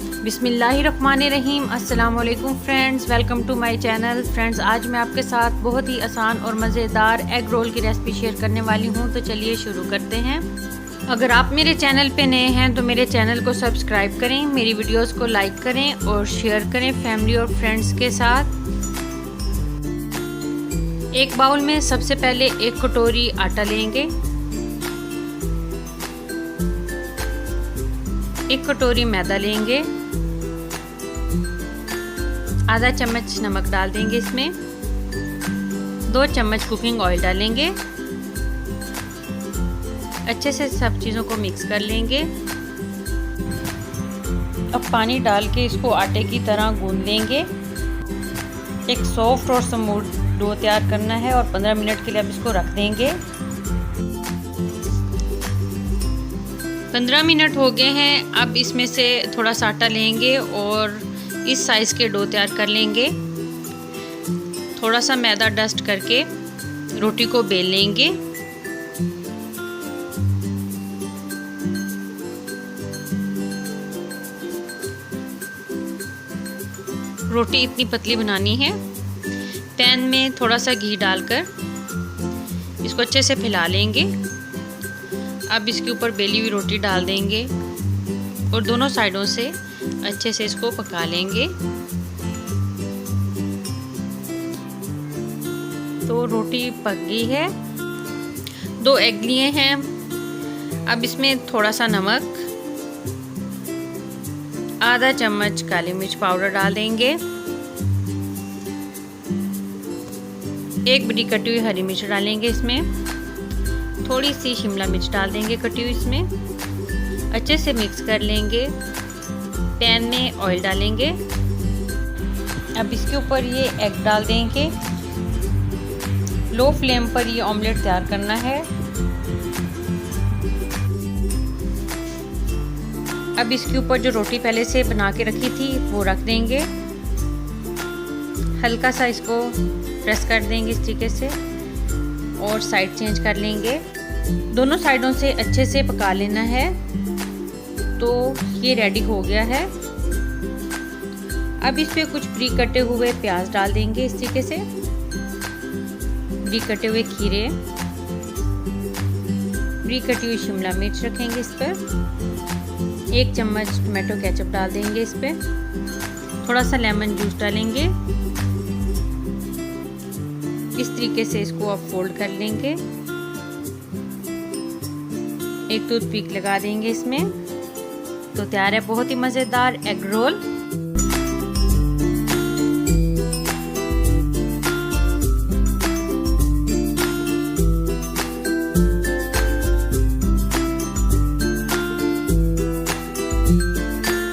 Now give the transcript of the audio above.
बिस्मिल्लाहिर्रहमानिर्रहीम। अस्सलाम वालेकुम friends, welcome to my channel. Friends, आज मैं आपके साथ बहुत ही आसान और मज़ेदार एग रोल की रेसिपी शेयर करने वाली हूं। तो चलिए शुरू करते हैं। अगर आप मेरे चैनल पे नए हैं तो मेरे चैनल को सब्सक्राइब करें, मेरी वीडियोस को लाइक करें और शेयर करें फैमिली और फ्रेंड्स के साथ। एक बाउल में सबसे पहले 1 कटोरी आटा लेंगे, 1 कटोरी मैदा लेंगे, आधा चम्मच नमक डाल देंगे इसमें, 2 चम्मच कुकिंग ऑयल डालेंगे। अच्छे से सब चीज़ों को मिक्स कर लेंगे। अब पानी डाल के इसको आटे की तरह गूंद लेंगे। एक सॉफ्ट और स्मूथ डो तैयार करना है और 15 मिनट के लिए अब इसको रख देंगे। 15 मिनट हो गए हैं। अब इसमें से थोड़ा सा आटा लेंगे और इस साइज़ के डो तैयार कर लेंगे। थोड़ा सा मैदा डस्ट करके रोटी को बेल लेंगे। रोटी इतनी पतली बनानी है। पैन में थोड़ा सा घी डालकर इसको अच्छे से फैला लेंगे। अब इसके ऊपर बेली हुई रोटी डाल देंगे और दोनों साइडों से अच्छे से इसको पका लेंगे। तो रोटी पक गई है। 2 एग लिए हैं। अब इसमें थोड़ा सा नमक, आधा चम्मच काली मिर्च पाउडर डाल देंगे, 1 बड़ी कटी हुई हरी मिर्च डालेंगे इसमें, थोड़ी सी शिमला मिर्च डाल देंगे कटी हुई इसमें। अच्छे से मिक्स कर लेंगे। पैन में ऑयल डालेंगे। अब इसके ऊपर ये एग डाल देंगे। लो फ्लेम पर ये ऑमलेट तैयार करना है। अब इसके ऊपर जो रोटी पहले से बना के रखी थी वो रख देंगे। हल्का सा इसको प्रेस कर देंगे इस तरीके से और साइड चेंज कर लेंगे। दोनों साइडों से अच्छे से पका लेना है। तो ये रेडी हो गया है। अब इस पे कुछ बारीक कटे हुए प्याज डाल देंगे इस तरीके से, बारीक कटे हुए खीरे, बारीक कटी हुई शिमला मिर्च रखेंगे इस पर, 1 चम्मच टोमेटो केचप डाल देंगे इस पे, थोड़ा सा लेमन जूस डालेंगे। इस तरीके से इसको आप फोल्ड कर लेंगे। एक टूथपिक लगा देंगे इसमें। तो तैयार है बहुत ही मज़ेदार एग रोल।